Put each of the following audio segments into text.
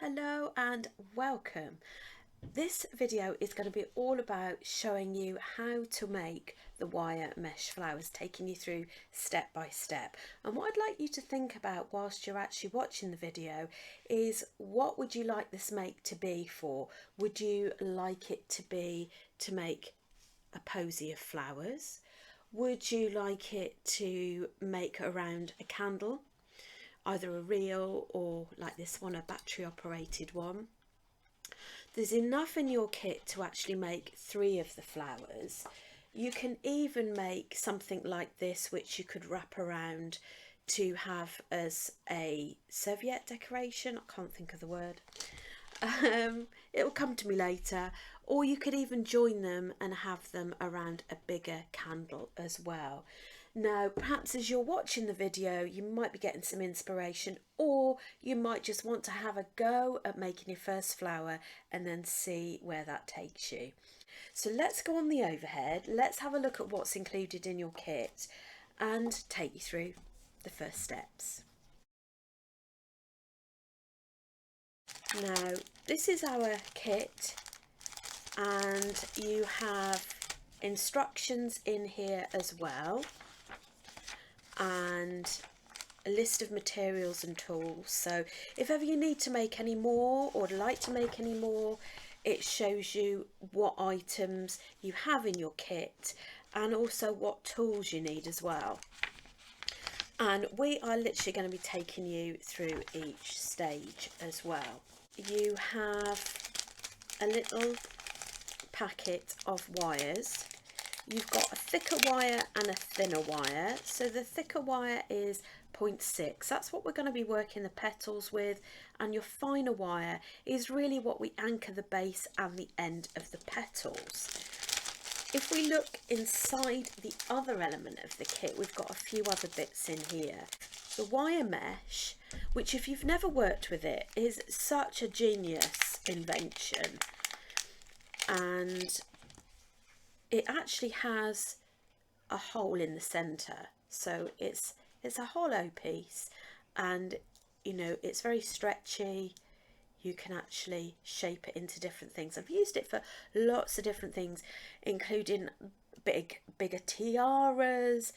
Hello and welcome. This video is going to be all about showing you how to make the wire mesh flowers, taking you through step by step. And what I'd like you to think about whilst you're actually watching the video is, what would you like this make to be for? Would you like it to be to make a posy of flowers? Would you like it to make around a candle, either a real or, like this one, a battery operated one? There's enough in your kit to actually make 3 of the flowers. You can even make something like this, which you could wrap around to have as a serviette decoration. I can't think of the word. It will come to me later. Or you could even join them and have them around a bigger candle as well. Now, perhaps as you're watching the video, you might be getting some inspiration, or you might just want to have a go at making your first flower and then see where that takes you. So let's go on the overhead. Let's have a look at what's included in your kit and take you through the first steps. Now, this is our kit, and you have instructions in here as well, and a list of materials and tools. So if ever you need to make any more or would like to make any more, it shows you what items you have in your kit and also what tools you need as well. And we are literally going to be taking you through each stage as well. You have a little packet of wires. You've got a thicker wire and a thinner wire. So the thicker wire is 0.6. That's what we're going to be working the petals with, and your finer wire is really what we anchor the base and the end of the petals. If we look inside the other element of the kit, we've got a few other bits in here. The wire mesh, which if you've never worked with it, is such a genius invention, and it actually has a hole in the center, so it's a hollow piece, and you know, it's very stretchy. You can actually shape it into different things. I've used it for lots of different things, including bigger tiaras,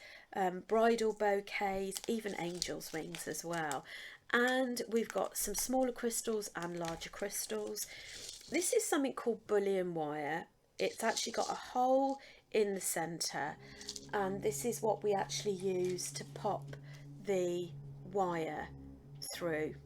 bridal bouquets, even angels' wings as well. And we've got some smaller crystals and larger crystals. This is something called bullion wire. It's actually got a hole in the centre, and this is what we actually use to pop the wire through.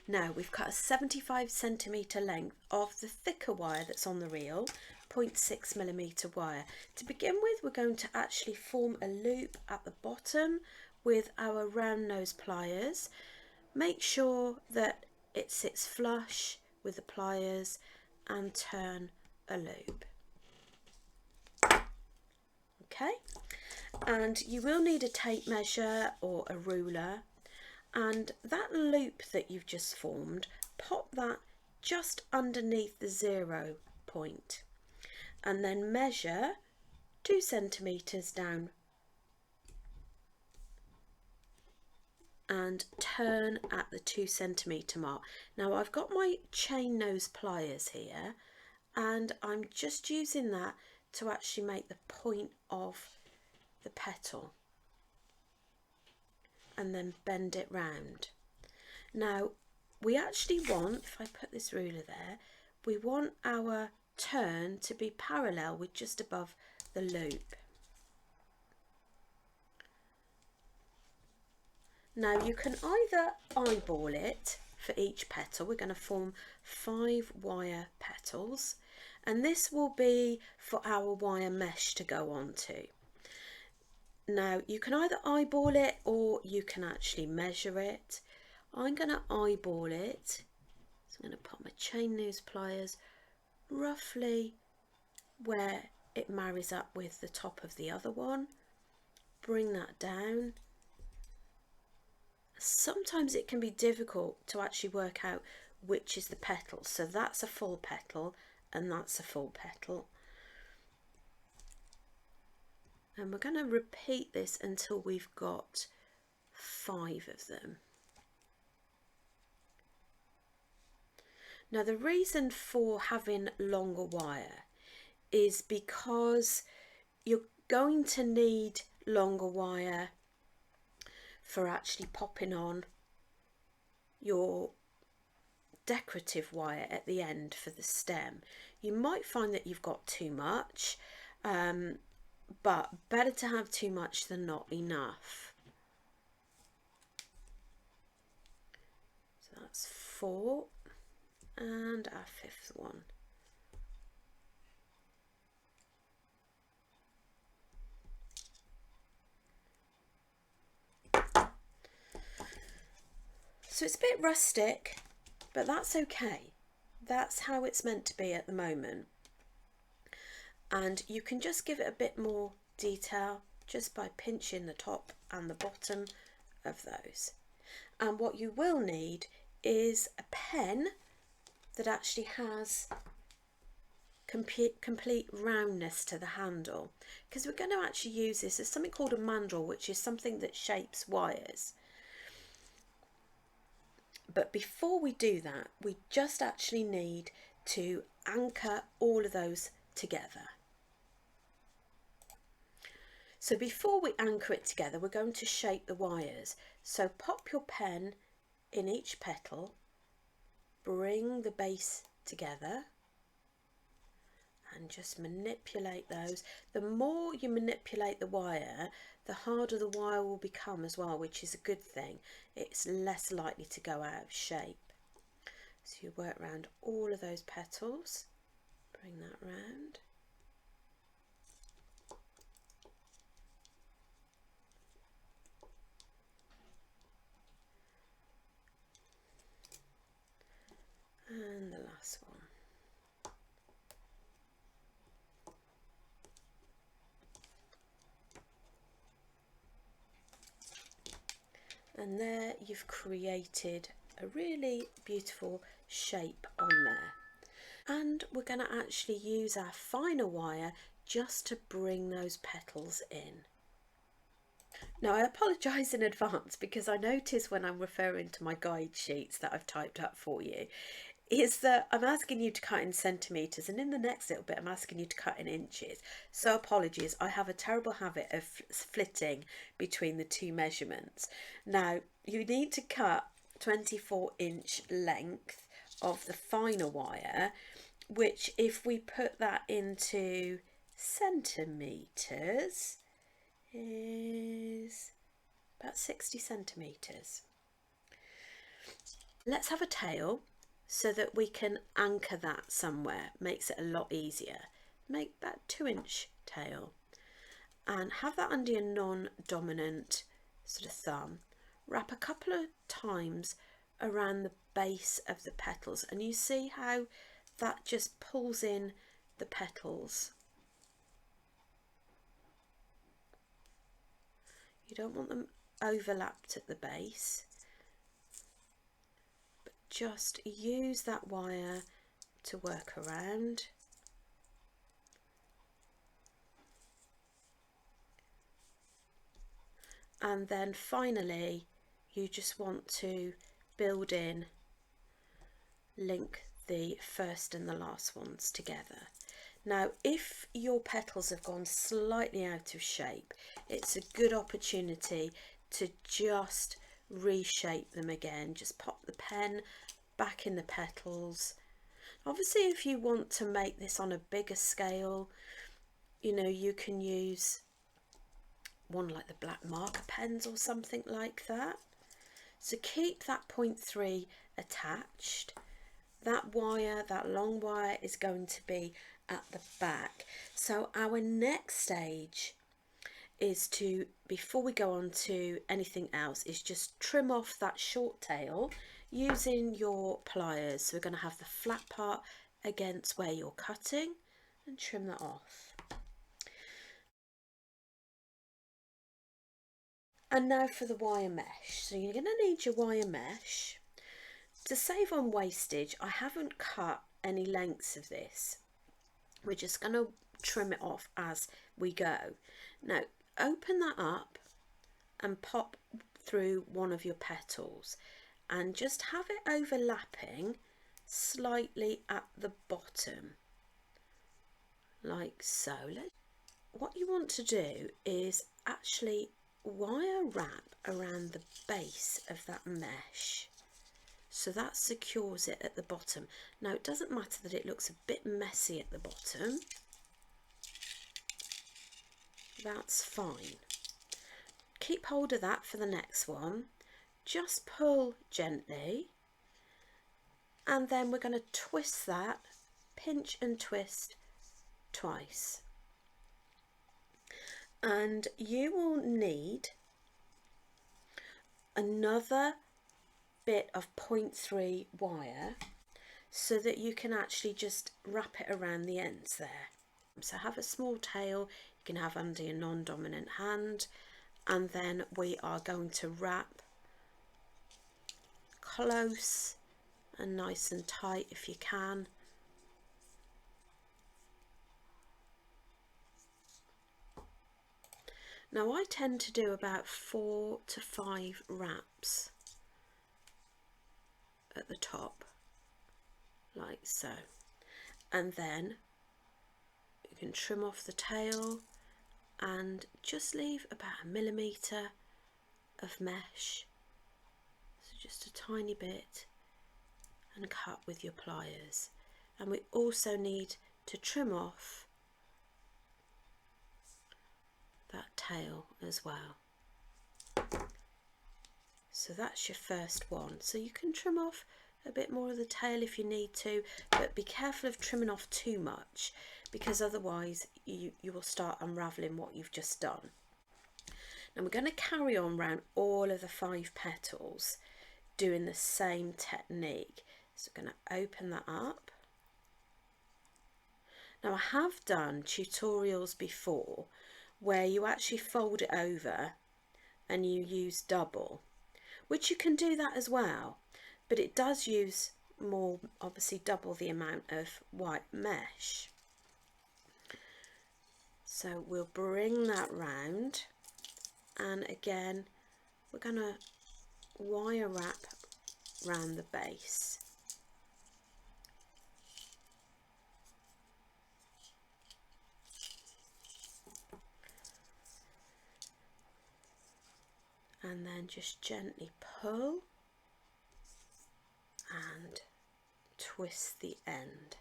Now we've cut a 75cm length of the thicker wire that's on the reel, 0.6mm wire. To begin with, we're going to actually form a loop at the bottom with our round nose pliers. Make sure that it sits flush with the pliers and turn a loop. Okay, and you will need a tape measure or a ruler, and that loop that you've just formed, pop that just underneath the 0 point and then measure 2 centimeters down and turn at the 2 centimeter mark. Now I've got my chain nose pliers here, and I'm just using that to actually make the point of the petal and then bend it round. Now we actually want, if I put this ruler there, we want our turn to be parallel with just above the loop. Now you can either eyeball it for each petal. We're going to form 5 wire petals, and this will be for our wire mesh to go on to. Now you can either eyeball it or you can actually measure it. I'm going to eyeball it, so I'm going to put my chain nose pliers roughly where it marries up with the top of the other one. Bring that down. Sometimes it can be difficult to actually work out which is the petal, so that's a full petal and that's a full petal. And we're going to repeat this until we've got 5 of them. Now the reason for having longer wire is because you're going to need longer wire for actually popping on your decorative wire at the end for the stem. You might find that you've got too much, but better to have too much than not enough. So that's 4 and our 5th one. So it's a bit rustic, but that's okay. That's how it's meant to be at the moment. And you can just give it a bit more detail just by pinching the top and the bottom of those. And what you will need is a pen that actually has complete roundness to the handle, because we're going to actually use this as something called a mandrel, which is something that shapes wires. But before we do that, we just actually need to anchor all of those together. So before we anchor it together, we're going to shape the wires. So pop your pen in each petal, bring the base together and just manipulate those. The more you manipulate the wire, the harder the wire will become as well, which is a good thing. It's less likely to go out of shape. So you work around all of those petals, bring that round. And the last one. And there you've created a really beautiful shape on there. And we're going to actually use our finer wire just to bring those petals in. Now I apologise in advance, because I notice when I'm referring to my guide sheets that I've typed up for you, is that I'm asking you to cut in centimetres, and in the next little bit I'm asking you to cut in inches. So apologies, I have a terrible habit of flitting between the two measurements. Now you need to cut 24-inch length of the finer wire, which if we put that into centimetres is about 60 centimetres. Let's have a tail so that we can anchor that somewhere. Makes it a lot easier. Make that 2-inch tail and have that under your non-dominant sort of thumb. Wrap a couple of times around the base of the petals, and you see how that just pulls in the petals. You don't want them overlapped at the base, but just use that wire to work around. And then finally you just want to build in, link the first and the last ones together. Now if your petals have gone slightly out of shape, it's a good opportunity to just reshape them again. Just pop the pen back in the petals. Obviously if you want to make this on a bigger scale, you know, you can use one like the black marker pens or something like that. So keep that 0.3 attached. That wire, that long wire, is going to be at the back. So our next stage is to, before we go on to anything else, is just trim off that short tail using your pliers. So we're going to have the flat part against where you're cutting and trim that off. And now for the wire mesh. So you're going to need your wire mesh. To save on wastage, I haven't cut any lengths of this. We're just going to trim it off as we go. Now open that up and pop through one of your petals and just have it overlapping slightly at the bottom, like so. What you want to do is actually wire wrap around the base of that mesh, so that secures it at the bottom. Now it doesn't matter that it looks a bit messy at the bottom, that's fine. Keep hold of that for the next one, just pull gently, and then we're going to twist that, pinch and twist twice. And you will need another bit of 0.3 wire so that you can actually just wrap it around the ends there. So have a small tail you can have under your non-dominant hand, and then we are going to wrap close and nice and tight if you can. Now I tend to do about 4 to 5 wraps at the top, like so, and then you can trim off the tail and just leave about 1 millimetre of mesh, so just a tiny bit, and cut with your pliers. And we also need to trim off that tail as well. So that's your first one. So you can trim off a bit more of the tail if you need to, but be careful of trimming off too much, because otherwise you will start unravelling what you've just done. Now we're going to carry on around all of the 5 petals doing the same technique. So we're going to open that up. Now I have done tutorials before where you actually fold it over and you use double, which you can do that as well, but it does use more, obviously double the amount of white mesh. So we'll bring that round, and again we're going to wire wrap round the base. And then just gently pull and twist the end.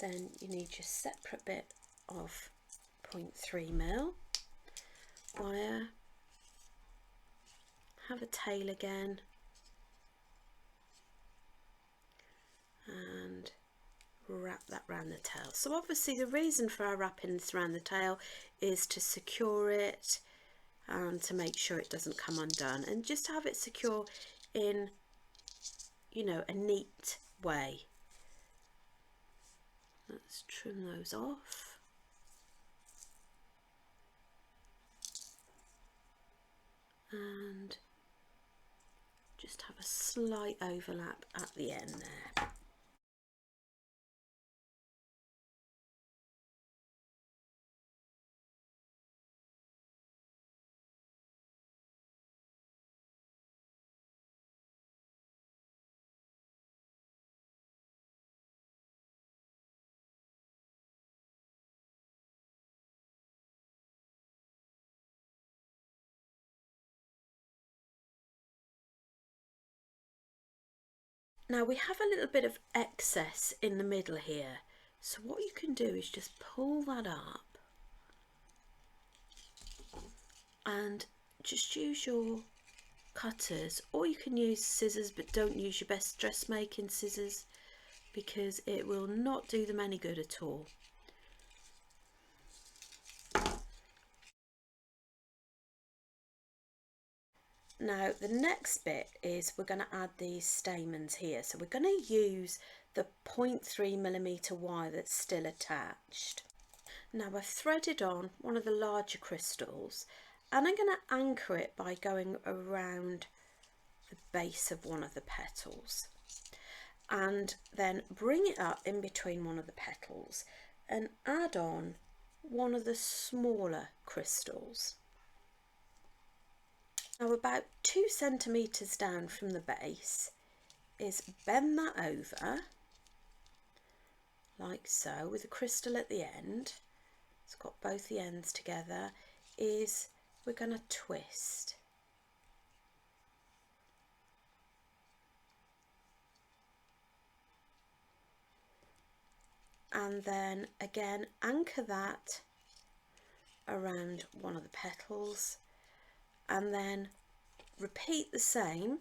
Then you need your separate bit of 0.3mm wire, have a tail again, and wrap that round the tail. So obviously the reason for our wrapping this around the tail is to secure it and to make sure it doesn't come undone, and just have it secure in, you know, a neat way. Let's trim those off. And just have a slight overlap at the end there. Now we have a little bit of excess in the middle here, so what you can do is just pull that up and just use your cutters, or you can use scissors, but don't use your best dressmaking scissors because it will not do them any good at all. Now the next bit is we're going to add these stamens here, so we're going to use the 0.3mm wire that's still attached. Now I've threaded on one of the larger crystals, and I'm going to anchor it by going around the base of one of the petals, and then bring it up in between one of the petals and add on one of the smaller crystals. Now about 2 centimetres down from the base is bend that over like so with a crystal at the end. It's got both the ends together. Is we're going to twist. And then again anchor that around one of the petals, and then repeat the same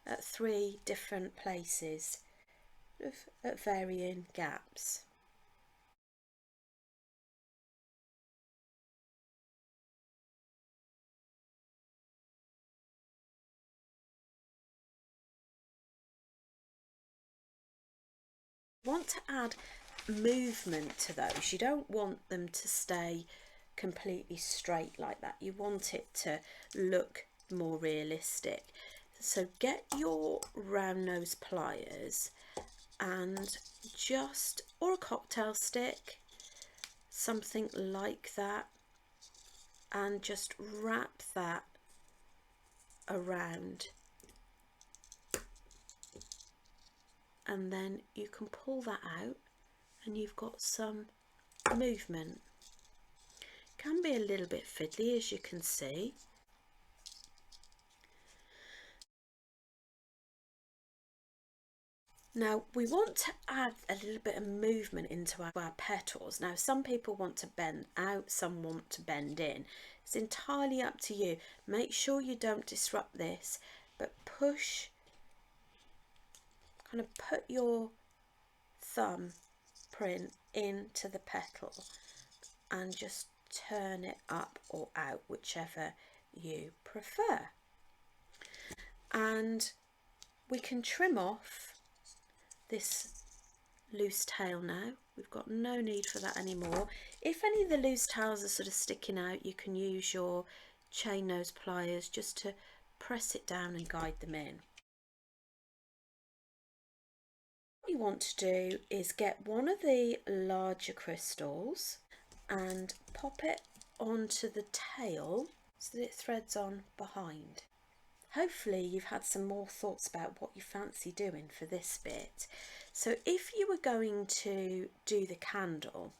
at 3 different places at varying gaps. You want to add movement to those. You don't want them to stay completely straight like that. You want it to look more realistic. So get your round nose pliers and just, or a cocktail stick, something like that, and just wrap that around, and then you can pull that out and you've got some movement. Can be a little bit fiddly, as you can see. Now we want to add a little bit of movement into our petals. Now some people want to bend out, some want to bend in. It's entirely up to you. Make sure you don't disrupt this, but push, kind of put your thumb print into the petal and just turn it up or out, whichever you prefer. And we can trim off this loose tail now. We've got no need for that anymore. If any of the loose tails are sort of sticking out, you can use your chain nose pliers just to press it down and guide them in. What you want to do is get one of the larger crystals and pop it onto the tail so that it threads on behind. Hopefully you've had some more thoughts about what you fancy doing for this bit. So if you were going to do the candle,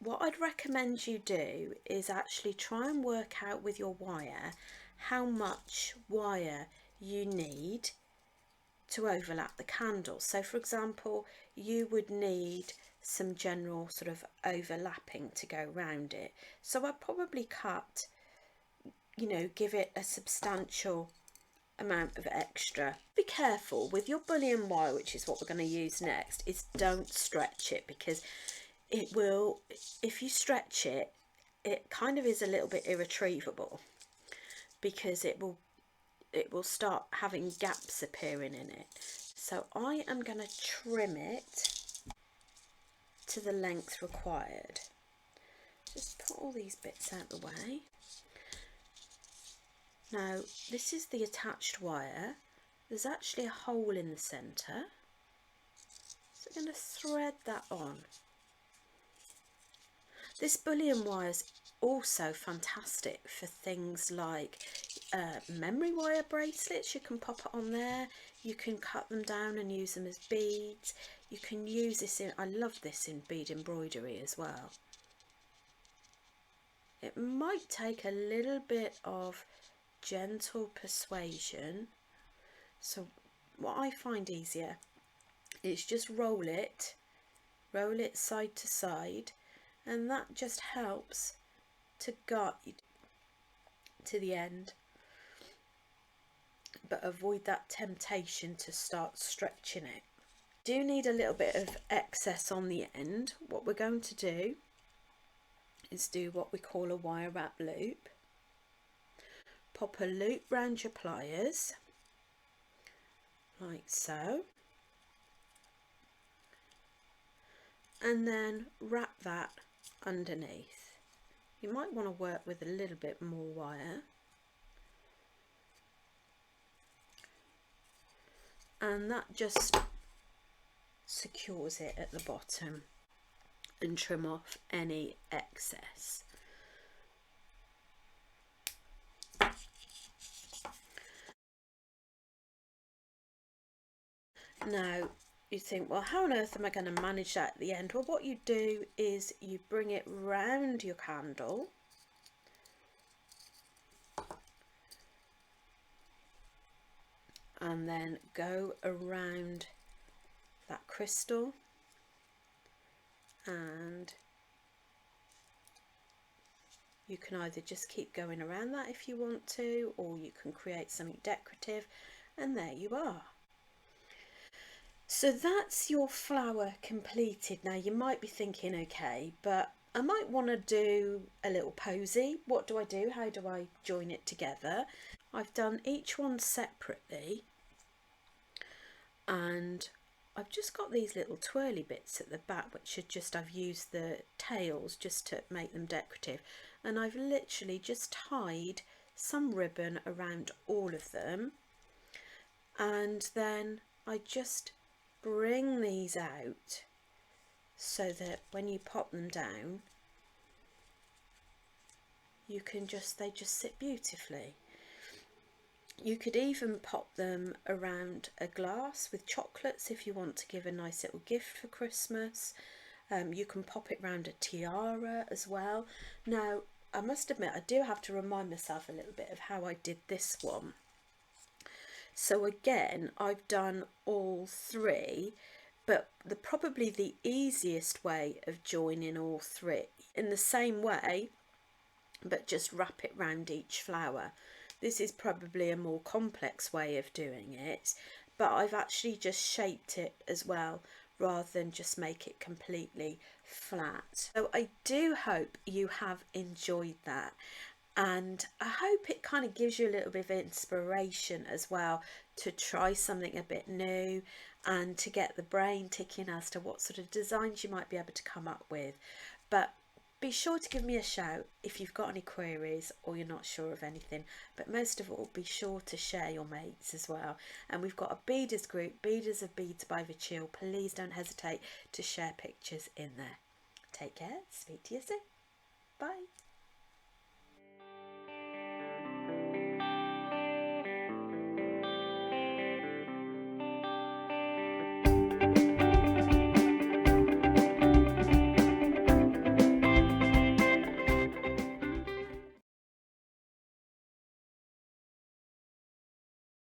what I'd recommend you do is actually try and work out with your wire how much wire you need to overlap the candle. So for example, you would need some general sort of overlapping to go around it. So I'd probably cut, you know, give it a substantial amount of extra. Be careful with your bullion wire, which is what we're going to use next, is don't stretch it, because it will, if you stretch it, it kind of is a little bit irretrievable, because it will start having gaps appearing in it. So I am going to trim it to the length required. Just put all these bits out of the way. Now this is the attached wire. There's actually a hole in the centre, so I'm going to thread that on. This bullion wire is also fantastic for things like memory wire bracelets. You can pop it on there, you can cut them down and use them as beads. You can use this in, I love this in bead embroidery as well. It might take a little bit of gentle persuasion, so what I find easier is just roll it side to side, and that just helps to guide to the end, but avoid that temptation to start stretching it. Do need a little bit of excess on the end. What we're going to do is do what we call a wire wrap loop. Pop a loop round your pliers like so, and then wrap that underneath. You might want to work with a little bit more wire, and that just secures it at the bottom, and trim off any excess. Now you think, well, how on earth am I going to manage that at the end? Well, what you do is you bring it round your candle, and then go around that crystal, and you can either just keep going around that if you want to, or you can create something decorative, and there you are. So that's your flower completed. Now you might be thinking, okay, but I might want to do a little posy. What do I do? How do I join it together? I've done each one separately, and I've just got these little twirly bits at the back, which are just, I've used the tails just to make them decorative, and I've literally just tied some ribbon around all of them, and then I just bring these out so that when you pop them down, you can just, they just sit beautifully. You could even pop them around a glass with chocolates if you want to give a nice little gift for Christmas. You can pop it around a tiara as well. Now, I must admit, I do have to remind myself a little bit of how I did this one. So again, I've done all three, but probably the easiest way of joining all three in the same way, but just wrap it round each flower. This is probably a more complex way of doing it, but I've actually just shaped it as well rather than just make it completely flat. So I do hope you have enjoyed that, and I hope it kind of gives you a little bit of inspiration as well to try something a bit new and to get the brain ticking as to what sort of designs you might be able to come up with. But be sure to give me a shout if you've got any queries or you're not sure of anything. But most of all, be sure to share your mates as well. And we've got a beaders group, Beaders of Beads by the Chill. Please don't hesitate to share pictures in there. Take care. Speak to you soon. Bye.